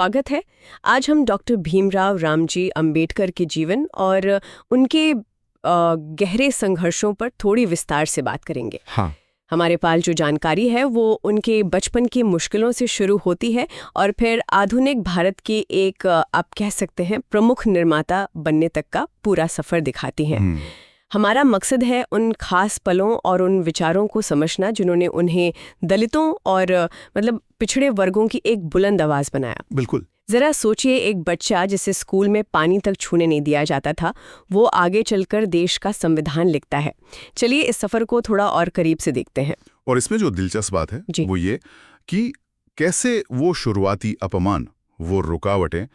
स्वागत है। आज हम डॉक्टर भीमराव रामजी अंबेडकर के जीवन और उनके गहरे संघर्षों पर थोड़ी विस्तार से बात करेंगे। हाँ। हमारे पास जो जानकारी है वो उनके बचपन की मुश्किलों से शुरू होती है और फिर आधुनिक भारत के एक आप कह सकते हैं प्रमुख निर्माता बनने तक का पूरा सफ़र दिखाती है। हमारा मकसद है उन खास पलों और उन विचारों को समझना जिन्होंने उन्हें दलितों और पिछड़े वर्गों की एक बुलंद आवाज़ बनाया। बिल्कुल। जरा सोचिए, एक बच्चा जिसे स्कूल में पानी तक छूने नहीं दिया जाता था, वो आगे चलकर देश का संविधान लिखता है। चलिए इस सफ़र को थोड़ा और करीब से देखते हैं। और इसमें जो दिलचस्प बात है वो ये कि कैसे वो शुरुआती अपमान, वो रुकावटें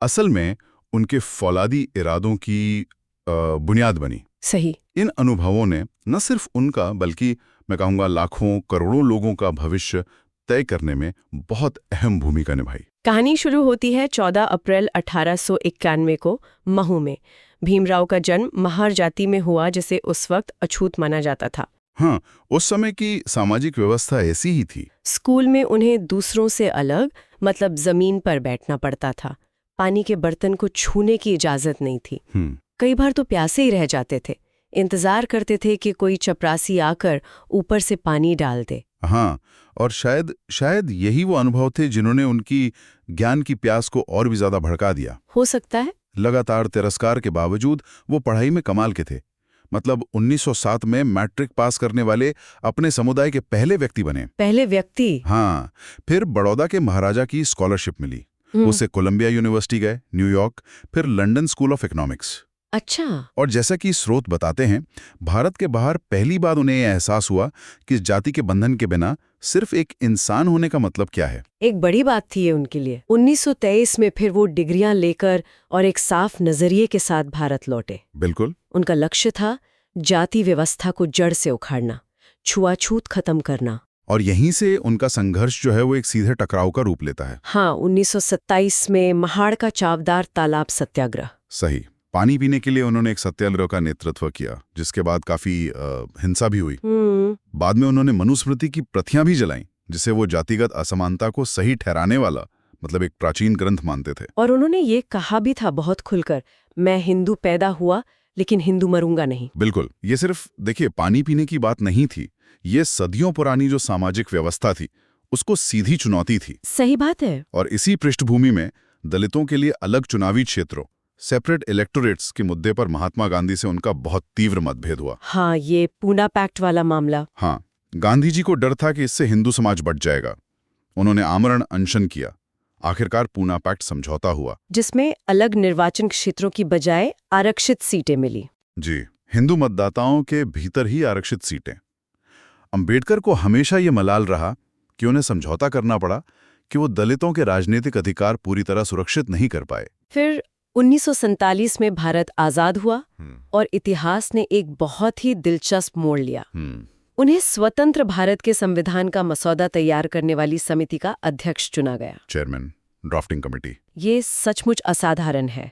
असल में उनके फौलादी इरादों की बुनियाद बनी। सही। इन अनुभवों ने न सिर्फ उनका बल्कि मैं कहूँगा लाखों करोड़ों लोगों का भविष्य तय करने में बहुत अहम भूमिका निभाई। कहानी शुरू होती है 14 अप्रैल 1891 को महू में। भीमराव का जन्म महार जाति में हुआ, जिसे उस वक्त अछूत माना जाता था। हाँ, उस समय की सामाजिक व्यवस्था ऐसी ही थी। स्कूल में उन्हें दूसरों से अलग, जमीन पर बैठना पड़ता था। पानी के बर्तन को छूने की इजाजत नहीं थी। कई बार तो प्यासे ही रह जाते थे, इंतजार करते थे कि कोई चपरासी आकर ऊपर से पानी डाल दे। हाँ, और शायद यही वो अनुभव थे जिन्होंने उनकी ज्ञान की प्यास को और भी ज्यादा भड़का दिया। हो सकता है। लगातार तिरस्कार के बावजूद वो पढ़ाई में कमाल के थे। 1907 में मैट्रिक पास करने वाले अपने समुदाय के पहले व्यक्ति बने। पहले व्यक्ति? हाँ। फिर बड़ौदा के महाराजा की स्कॉलरशिप मिली। उससे कोलंबिया यूनिवर्सिटी गए, न्यूयॉर्क, फिर लंदन स्कूल ऑफ इकोनॉमिक्स। अच्छा। और जैसा कि स्रोत बताते हैं, भारत के बाहर पहली बार उन्हें यह एहसास हुआ कि जाति के बंधन के बिना सिर्फ एक इंसान होने का मतलब क्या है। एक बड़ी बात थी ये उनके लिए। 1923 में फिर वो डिग्रियां लेकर और एक साफ नजरिए के साथ भारत लौटे। बिल्कुल। उनका लक्ष्य था जाति व्यवस्था को जड़ से उखाड़ना, छुआछूत खत्म करना। और यहीं से उनका संघर्ष जो है वो एक सीधे टकराव का रूप लेता है। हाँ, 1927 में महाड़ का चावदार तालाब सत्याग्रह। सही। पानी पीने के लिए उन्होंने एक सत्याग्रह का नेतृत्व किया, जिसके बाद काफी हिंसा भी हुई। बाद में उन्होंने मनुस्मृति की प्रतियां भी जलाईं, जिसे वो जातिगत असमानता को सही ठहराने वाला एक प्राचीन ग्रंथ मानते थे। और उन्होंने ये कहा भी था बहुत खुलकर, मैं हिंदू पैदा हुआ लेकिन हिंदू मरूंगा नहीं। बिल्कुल। ये सिर्फ देखिए पानी पीने की बात नहीं थी, ये सदियों पुरानी जो सामाजिक व्यवस्था थी उसको सीधी चुनौती थी। सही बात है। और इसी पृष्ठभूमि में दलितों के लिए अलग चुनावी क्षेत्रों, सेपरेट इलेक्टोरेट्स के मुद्दे पर महात्मा गांधी से उनका बहुत तीव्र मतभेद हुआ। हाँ, ये पूना पैक्ट वाला मामला। हाँ, गांधी जी को डर था कि इससे हिंदू समाज बढ़ जाएगा। उन्होंने आमरण अनशन किया। आखिरकार पूना पैक्ट समझौता हुआ, जिसमें अलग निर्वाचन क्षेत्रों की बजाय आरक्षित सीटें मिली। जी, हिंदू मतदाताओं के भीतर ही आरक्षित सीटें। अंबेडकर को हमेशा ये मलाल रहा कि उन्हें समझौता करना पड़ा कि वो दलितों के राजनीतिक अधिकार पूरी तरह सुरक्षित नहीं कर पाए। फिर 1947 में भारत आजाद हुआ और इतिहास ने एक बहुत ही दिलचस्प मोड़ लिया। उन्हें स्वतंत्र भारत के संविधान का मसौदा तैयार करने वाली समिति का अध्यक्ष चुना गया। Chairman, drafting committee. ये सचमुच असाधारण है।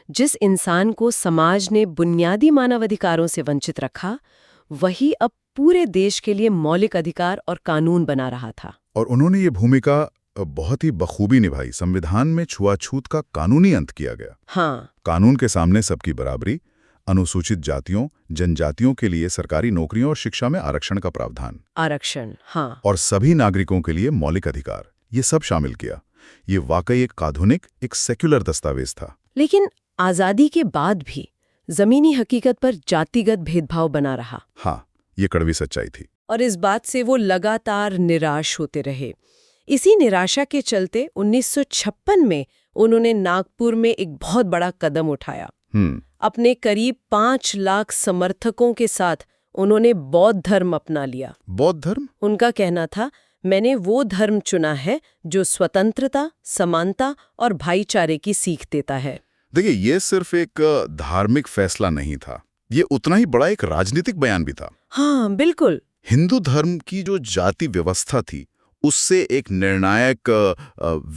जिस इंसान को समाज ने बुनियादी मानवाधिकारों से वंचित रखा, वही अब पूरे देश के लिए मौलिक अधिकार और कानून बना रहा था। और उन्होंने ये भूमिका बहुत ही बखूबी निभाई। संविधान में छुआछूत का कानूनी अंत किया गया। हाँ। कानून के सामने सबकी बराबरी, अनुसूचित जातियों, जनजातियों के लिए सरकारी नौकरियों और शिक्षा में आरक्षण का प्रावधान। आरक्षण, हाँ। और सभी नागरिकों के लिए मौलिक अधिकार, ये सब शामिल किया। ये वाकई एक आधुनिक, एक सेक्युलर दस्तावेज था। लेकिन आजादी के बाद भी जमीनी हकीकत पर जातिगत भेदभाव बना रहा। हाँ, ये कड़वी सच्चाई थी। और इस बात से वो लगातार निराश होते रहे। इसी निराशा के चलते 1956 में उन्होंने नागपुर में एक बहुत बड़ा कदम उठाया। अपने करीब 5 लाख समर्थकों के साथ उन्होंने बौद्ध धर्म अपना लिया। बौद्ध धर्म? उनका कहना था, मैंने वो धर्म चुना है जो स्वतंत्रता, समानता और भाईचारे की सीख देता है। देखिए, ये सिर्फ एक धार्मिक फैसला नहीं था, ये उतना ही बड़ा एक राजनीतिक बयान भी था। हाँ, बिल्कुल। हिंदू धर्म की जो जाति व्यवस्था थी उससे एक निर्णायक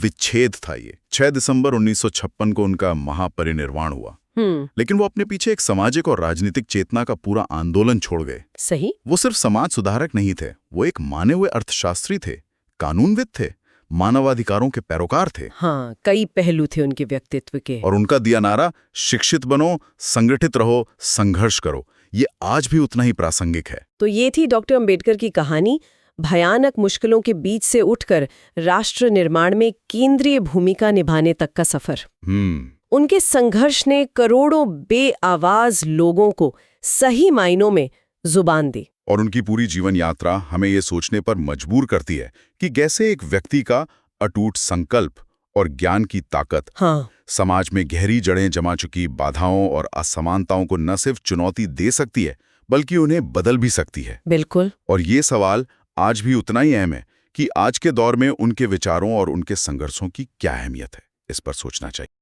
विच्छेद था ये। 6 दिसंबर 1956 को उनका महापरिनिर्वाण हुआ। लेकिन वो अपने पीछे एक सामाजिक और राजनीतिक चेतना का पूरा आंदोलन छोड़ गए। सही। वो सिर्फ समाज सुधारक नहीं थे, वो एक माने हुए अर्थशास्त्री थे, कानूनविद थे, मानवाधिकारों के पैरोकार थे। हाँ, कई पहलू थे उनके व्यक्तित्व के। और उनका दिया नारा, शिक्षित बनो, संगठित रहो, संघर्ष करो, ये आज भी उतना ही प्रासंगिक है। तो ये थी डॉक्टर अंबेडकर की कहानी, भयानक मुश्किलों के बीच से उठकर राष्ट्र निर्माण में केंद्रीय भूमिका निभाने तक का सफर। उनके संघर्ष ने करोड़ों बेआवाज लोगों को सही मायनों में जुबान दी। और उनकी पूरी जीवन यात्रा हमें ये सोचने पर मजबूर करती है कि कैसे एक व्यक्ति का अटूट संकल्प और ज्ञान की ताकत समाज में गहरी जड़ें जमा चुकी बाधाओं और असमानताओं को न सिर्फ चुनौती दे सकती है, बल्कि उन्हें बदल भी सकती है। बिल्कुल। और ये सवाल आज भी उतना ही अहम है कि आज के दौर में उनके विचारों और उनके संघर्षों की क्या अहमियत है। इस पर सोचना चाहिए।